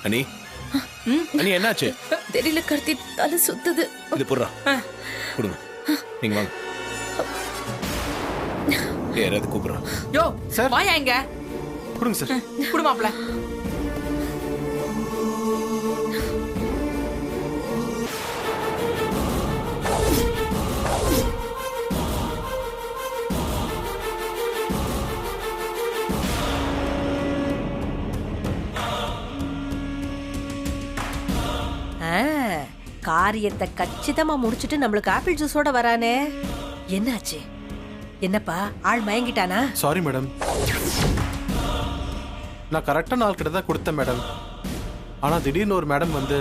அனி அனி என்னாச்சு? தெரியல கார்த்தி, தலை சுத்துது. இது புடுறா, கொடுங்க. நீங்க வாங்க. யாராவது கூப்பிடுறா. யோ சார், வாயா இங்க. கொடுங்க சார். குடு மாப்ள. காரியத்தை கச்சிதமா முடிச்சிட்டு நம்மளுக்கு ஆப்பிள் ஜூஸோட வரானே. என்னாச்சு? என்னப்பா, ஆள் மயங்கிட்டானா? சாரி மேடம், நான் கரெக்டான ஆள் கிட்ட தான் கொடுத்தேன் மேடம். ஆனா திடீர்னு ஒரு மேடம் வந்து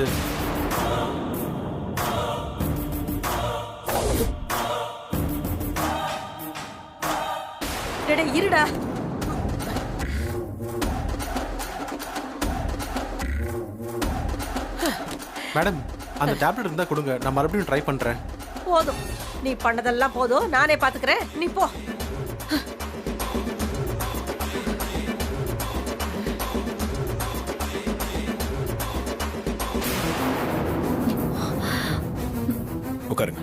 இருடா. மேடம் அந்த டேப்லெட் இருந்தா கொடுங்க, நான் மறுபடியும் ட்ரை பண்றேன். போதும், நீ பண்ணதெல்லாம் போதும், நானே பாத்துக்கிறேன், நீ போ. உட்காருங்க.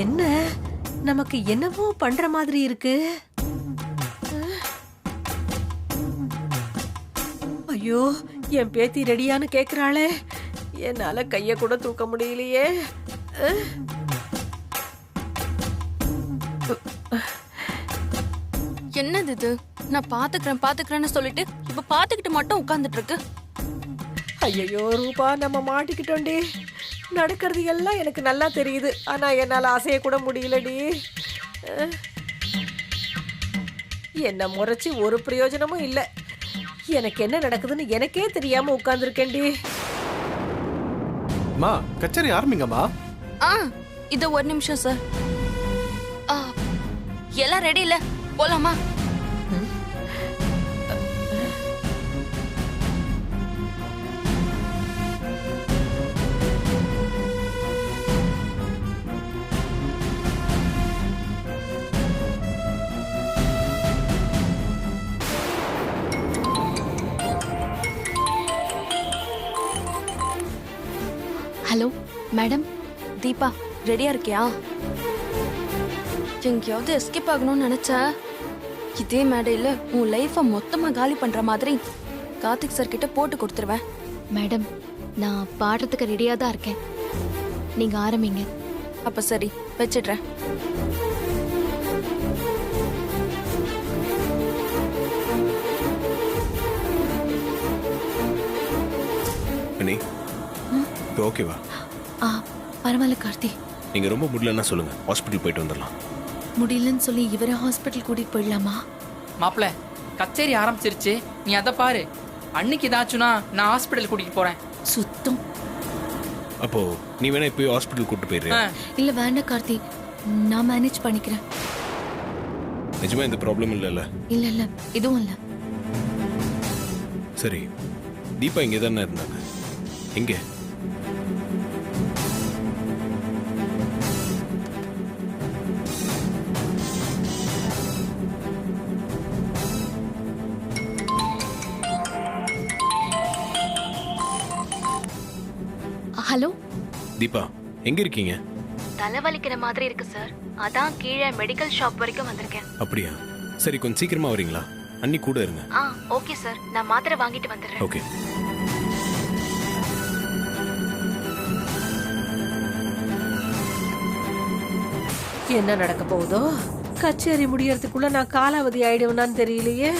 என்ன, நமக்கு என்னவோ பண்ற மாதிரி இருக்கு. ஐயோ, என் பேத்தி ரெடியான்னு கேக்குறாளே, என்னால கைய கூட தூக்க முடியலையே. என்னது இது? நான் பாத்துக்கிறேன்னு சொல்லிட்டு இப்ப பாத்துக்கிட்டு மட்டும் உட்கார்ந்துட்டு இருக்கு. ஐயோ ரூபா, நம்ம மாட்டிக்கிட்டோண்டி. நடக்கிறது எல்லாம் எனக்கு நல்லா தெரியுது, ஆனா என்னால அசைய கூட முடியலடி. என்ன முறைச்சு ஒரு பிரயோஜனமும் இல்ல. எனக்கு என்ன நடக்குதுன்னு எனக்கே தெரியாம உட்கார்ந்துருக்கேன்டி. மா, கச்சேரி ஆரம்பிங்கம்மா. இது ஒரு நிமிஷம் சார். எல்லாம் ரெடி இல்ல, போலாமா? ஹலோ மேடம், தீபா ரெடியா இருக்கியா? எங்கேயாவது எஸ்கேப் ஆகணும்னு நினைச்சா இதே மேடையில் உன் லைஃபை மொத்தமா காலி பண்ற மாதிரி கார்த்திக் சார் கிட்ட போட்டு கொடுத்துருவேன். மேடம், நான் பாடுறதுக்கு ரெடியா தான் இருக்கேன், நீங்க ஆரம்பிங்க. அப்ப சரி, வச்சிடுறேன். அனி, ஓகேவா? பரவாயில்ல கார்த்தி. நீங்க ரொம்ப முடியலன்னா சொல்லுங்க, ஹாஸ்பிட்டல் போயிட்டு வந்துடலாம். முடியலன்னு சொல்லி இவரை ஹாஸ்பிட்டல் கூட்டிட்டு போயிடலாமா? மாப்ள, கச்சேரி ஆரம்பிச்சிருச்சு, நீ அதை பாரு. அன்னைக்கு ஏதாச்சுன்னா நான் ஹாஸ்பிட்டல் கூட்டிட்டு போறேன். சுத்தம். அப்போ நீ வேணா இப்போ ஹாஸ்பிட்டல் கூட்டிட்டு போயிடுறியா? இல்ல வேண்டாம் கார்த்தி, நான் மேனேஜ் பண்ணிக்கிறேன். நிஜமா இந்த ப்ராப்ளம் இல்லைல்ல? இல்ல இல்ல, இதுவும் இல்ல. சரி, தீபா இங்கே தானே இருந்தாங்க, எங்கே? ஹலோ தீபா, எங்க இருக்கீங்க? தலைவலிக்கிற மாதிரி இருக்கு சார், அதான் கீழே மெடிக்கல் ஷாப் வரைக்கும் வந்திருக்கேன். அப்படியா? சரி, கொஞ்சம் சீக்கிரமா வரீங்களா? அன்னி கூட இருங்க. ஓகே சார், நான் மாத்திரை வாங்கிட்டு வந்துடுறேன். ஓகே. என்ன நடக்க போகுதோ? கச்சேரி முடியறதுக்குள்ள நான் காலாவதி ஆயிடுவேனான்னு தெரியலையே.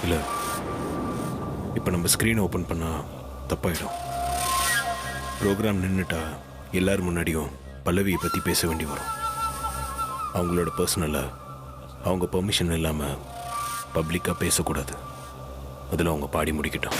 இல்லை, இப்போ நம்ம ஸ்க்ரீனை ஓப்பன் பண்ணால் தப்பாயிடும். ப்ரோக்ராம் நின்றுட்டா எல்லாரும் முன்னாடியும் பல்லவியை பற்றி பேச வேண்டி வரும். அவங்களோட பர்சனலாக அவங்க பெர்மிஷன் இல்லாமல் பப்ளிக்காக பேசக்கூடாது. அதில் அவங்க பாடி முடிக்கட்டும்.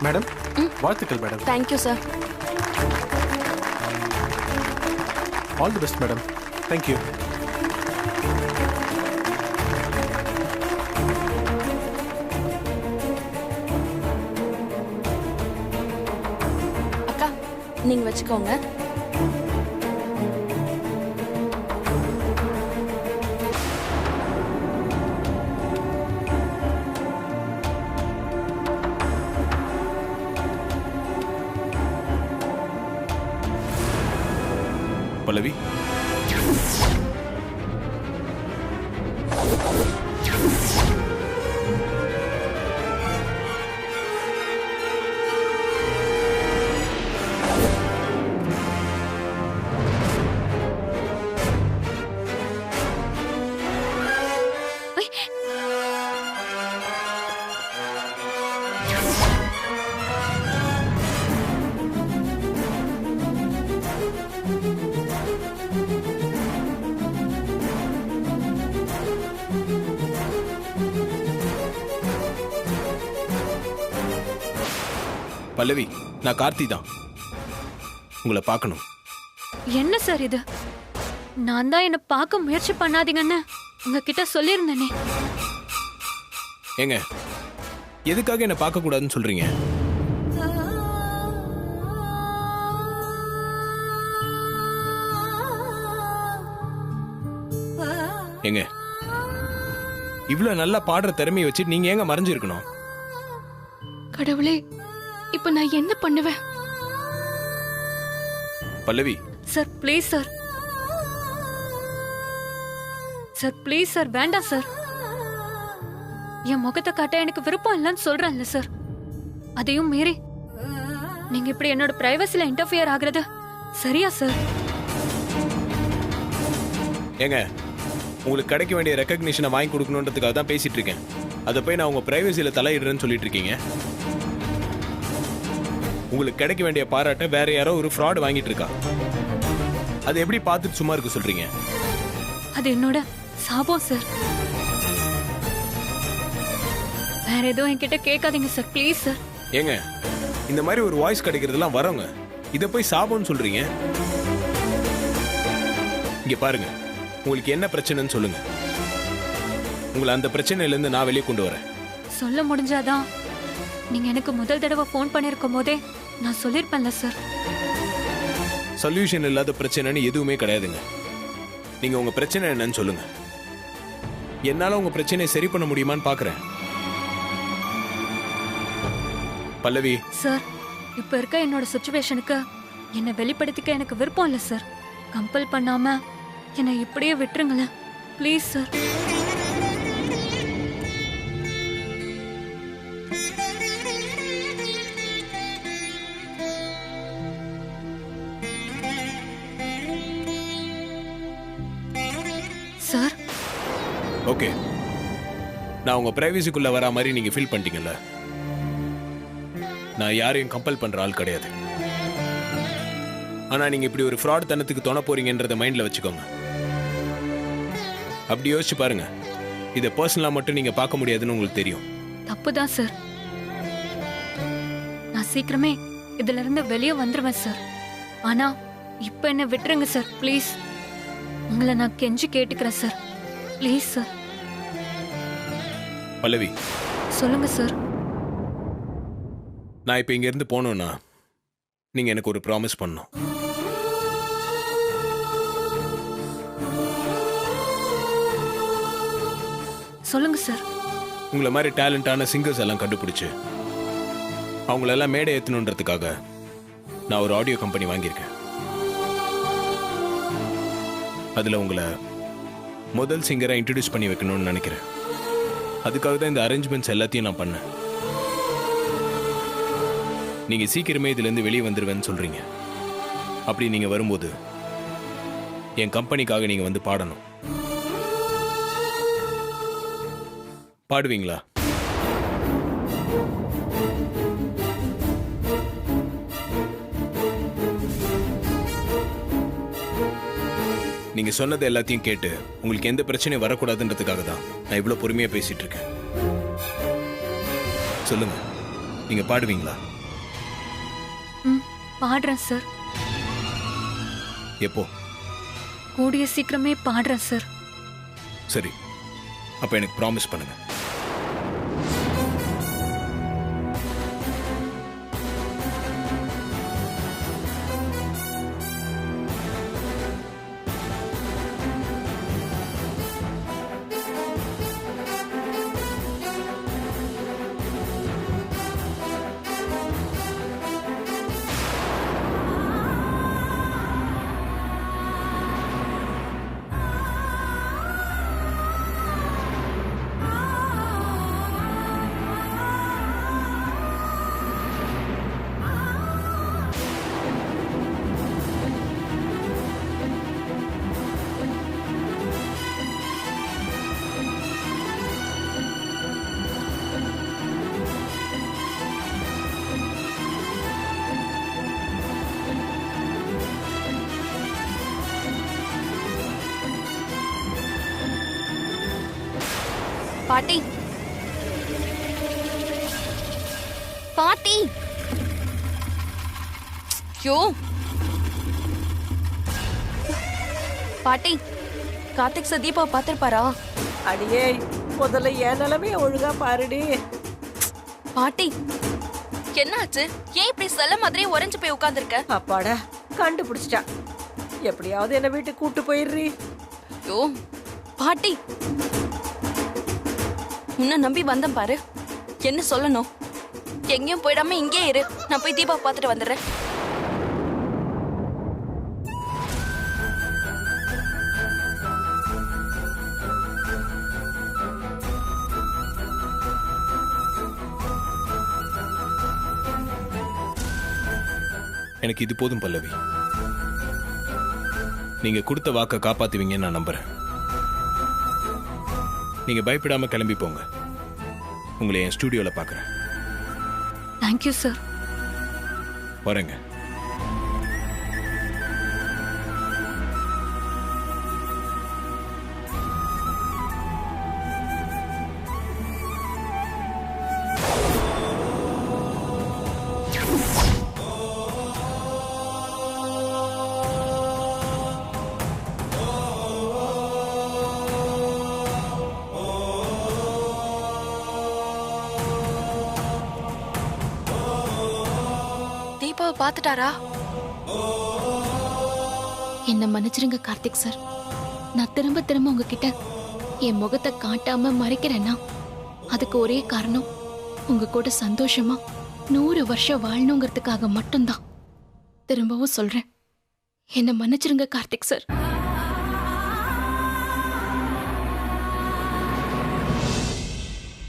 மேடம் வாழ்த்துக்கள் madam. Thank you sir. All the best madam. Thank you. அக்கா நீங்க வச்சுக்கோங்க. பல்லவி, பல்லவி, நான் கார்த்தி தான். உங்களை பார்க்கணும். என்ன சார் இது? நான் தான் என்ன பார்க்க முயற்சி பண்ணாதீங்கன்னு உங்ககிட்ட சொல்லியிருந்தேனே. ஏங்க, எதுக்காக என்ன பார்க்க கூடாதுன்னு சொல்றீங்க? ஏங்க, இவ்வளவு நல்லா பாடுற திறமையை வச்சு நீங்க ஏங்க மறைஞ்சிருக்கணும்? கடவுளே, இப்ப நான் என்ன பண்ணுவேன்? Pallavi, sir please sir. Sir please sir, வேண்டாம் சார். என் முகத்தை காட்ட எனக்கு விருப்பம் இல்லைன்னு சொல்றேன்ல சார். அதையும் மீறி நீங்க இப்படி என்னோட பிரைவசில இன்டர்ஃபியர் ஆகுறது சரியா சார்? ஏங்க, உங்களுக்கு கிடைக்க வேண்டிய ரெக்கக்னிஷனை வாங்கி கொடுக்கணுன்றதுக்காக தான் பேசிட்டு இருக்கேன். அதை போய் நான் உங்க பிரைவசியில தலையிடுறேன்னு சொல்லிட்டு இருக்கீங்க. உங்களுக்கு கிடைக்க வேண்டிய பாராட்ட வேற யாரோ ஒரு ஃப்ராட் வாங்கிட்டு இருக்கா. அதை எப்படி பார்த்துட்டு சும்மா இருக்க சொல்றீங்க? அது என்னோட சாபம் சார். வேற எதுவும் என்கிட்ட கேட்காதீங்க சார், ப்ளீஸ் சார். ஏங்க, இந்த மாதிரி ஒரு வாய்ஸ் கிடைக்கிறதுலாம் வரவங்க இதை போய் சாபம்னு சொல்றீங்க? இங்க பாருங்க, உங்களுக்கு என்ன பிரச்சனைன்னு சொல்லுங்க. உங்களை அந்த பிரச்சனையில இருந்து நான் வெளியே கொண்டு வரேன். சொல்ல முடிஞ்சாதான். நீங்க எனக்கு முதல் தடவை ஃபோன் பண்ணிருக்கும் போதே நான் சொல்லிருப்பேன்ல சார். சொல்யூஷன் இல்லாத பிரச்சனைன்னு எதுவுமே கிடையாதுங்க. நீங்க உங்க பிரச்சனை என்னன்னு சொல்லுங்க. என்னால உங்க பிரச்சனையை சரி பண்ண முடியுமான்னு பாக்குறேன். பல்லவி சார், இப்ப இருக்க என்னோட சிச்சுவேஷனுக்கு என்னை வெளிப்படுத்திக்க எனக்கு விருப்பம் இல்லை சார். கம்பல் பண்ணாம என்னை இப்படியே விட்டுருங்களேன் ப்ளீஸ் சார். சார், ஓகே, நான் உங்க பிரைவசிக்குள்ள வரா மாதிரி நீங்க ஃபீல் பண்ணிட்டீங்கல்ல. நான் யாரையும் கம்பல் பண்ற ஆள் கிடையாது. ஆனா நீங்க இப்படி ஒரு ஃப்ராட் தனத்துக்கு தோண போறீங்கன்றத மைண்ட்ல வச்சுக்கோங்க. அப்படி யோசிச்சு பாருங்க. இதை பர்சனலா மட்டும் நீங்க பார்க்க முடியாதுன்னு உங்களுக்கு தெரியும். தப்புதான் சார். நான் சீக்கிரமே இதுல இருந்து வெளியே வந்துருவேன் சார். ஆனா இப்ப என்ன விட்டுருங்க சார் ப்ளீஸ். உங்களை நான் கெஞ்சி கேட்டுக்கிறேன் சார், ப்ளீஸ் சார். பல்லவி, சொல்லுங்க சார். நான் இப்ப இங்க இருந்து போனோம்னா நீங்க எனக்கு ஒரு ப்ராமிஸ் பண்ணணும். சொல்லுங்க சார். உங்களை மாதிரி டேலண்டான சிங்கர்ஸ் எல்லாம் கண்டுபிடிச்சு அவங்களெல்லாம் மேடை ஏற்றணுன்றதுக்காக நான் ஒரு ஆடியோ கம்பெனி வாங்கியிருக்கேன். அதில் உங்களை முதல் சிங்கரை இன்ட்ரடியூஸ் பண்ணி வைக்கணும்னு நினைக்கிறேன். அதுக்காக தான் இந்த அரேஞ்ச்மெண்ட்ஸ் எல்லாத்தையும் நான் பண்ணேன். நீங்கள் சீக்கிரமே இதுலேருந்து வெளியே வந்துடுவேன்னு சொல்கிறீங்க. அப்படி நீங்கள் வரும்போது என் கம்பெனிக்காக நீங்கள் வந்து பாடணும். பாடுவீங்களா? நீங்க சொன்னது எல்லாத்தையும் கேட்டு உங்களுக்கு எந்த பிரச்சனையும் வரக்கூடாதுன்றதுக்காக தான் நான் இவ்வளவு பொறுமையா பேசிட்டு இருக்கேன். சொல்லுங்க, நீங்க பாடுவீங்களா? பாடுறேன் சார். எப்போ? கூடிய சீக்கிரமே பாடுறேன் சார். சரி, அப்ப எனக்கு ப்ராமிஸ் பண்ணுங்க. பாட்டி பாட்டி யோ பாட்டி கார்த்திக் சார் தீபாவை பார்த்திருப்பாரா? அடியே முதல்ல என் நிலைமைய ஒழுங்கா பாருடி. பாட்டி என்னாச்சு? ஏன் இப்படி செல்ல மாதிரி உறைஞ்சு போய் உட்கார்ந்திருக்க? அப்பாடா கண்டுபிடிச்சிட்டா. எப்படியாவது என்ன வீட்டுக்கு கூட்டு போயிடுறி. யோ பாட்டி உன்னை நம்பி வந்தேன் பாரு. என்ன சொல்லணும்? எங்கேயும் போயிடாம இங்கே இரு. நான் போய் தீபாவை பார்த்துட்டு வந்துடுறேன். எனக்கு இது போதும் பல்லவி. நீங்க கொடுத்த வாக்கை காப்பாத்துவீங்கன்னு நான் நம்புறேன். நீங்க பயப்படாம கிளம்பி போங்க. உங்களை என் ஸ்டுடியோல பார்க்கறேன். Thank you sir. வரேங்க. தீபாவை பார்த்துட்டாரா? என்ன மன்னிச்சிருங்க கார்த்திக் சார். நான் திரும்ப திரும்ப உங்ககிட்ட என் முகத்தை காட்டாம மறைக்கிறேன்னா அதுக்கு ஒரே காரணம் உங்க கூட சந்தோஷமா 100 வருஷம் வாழணுங்கிறதுக்காக மட்டும்தான். திரும்பவும் சொல்றேன், என்ன மன்னிச்சிருங்க கார்த்திக் சார்.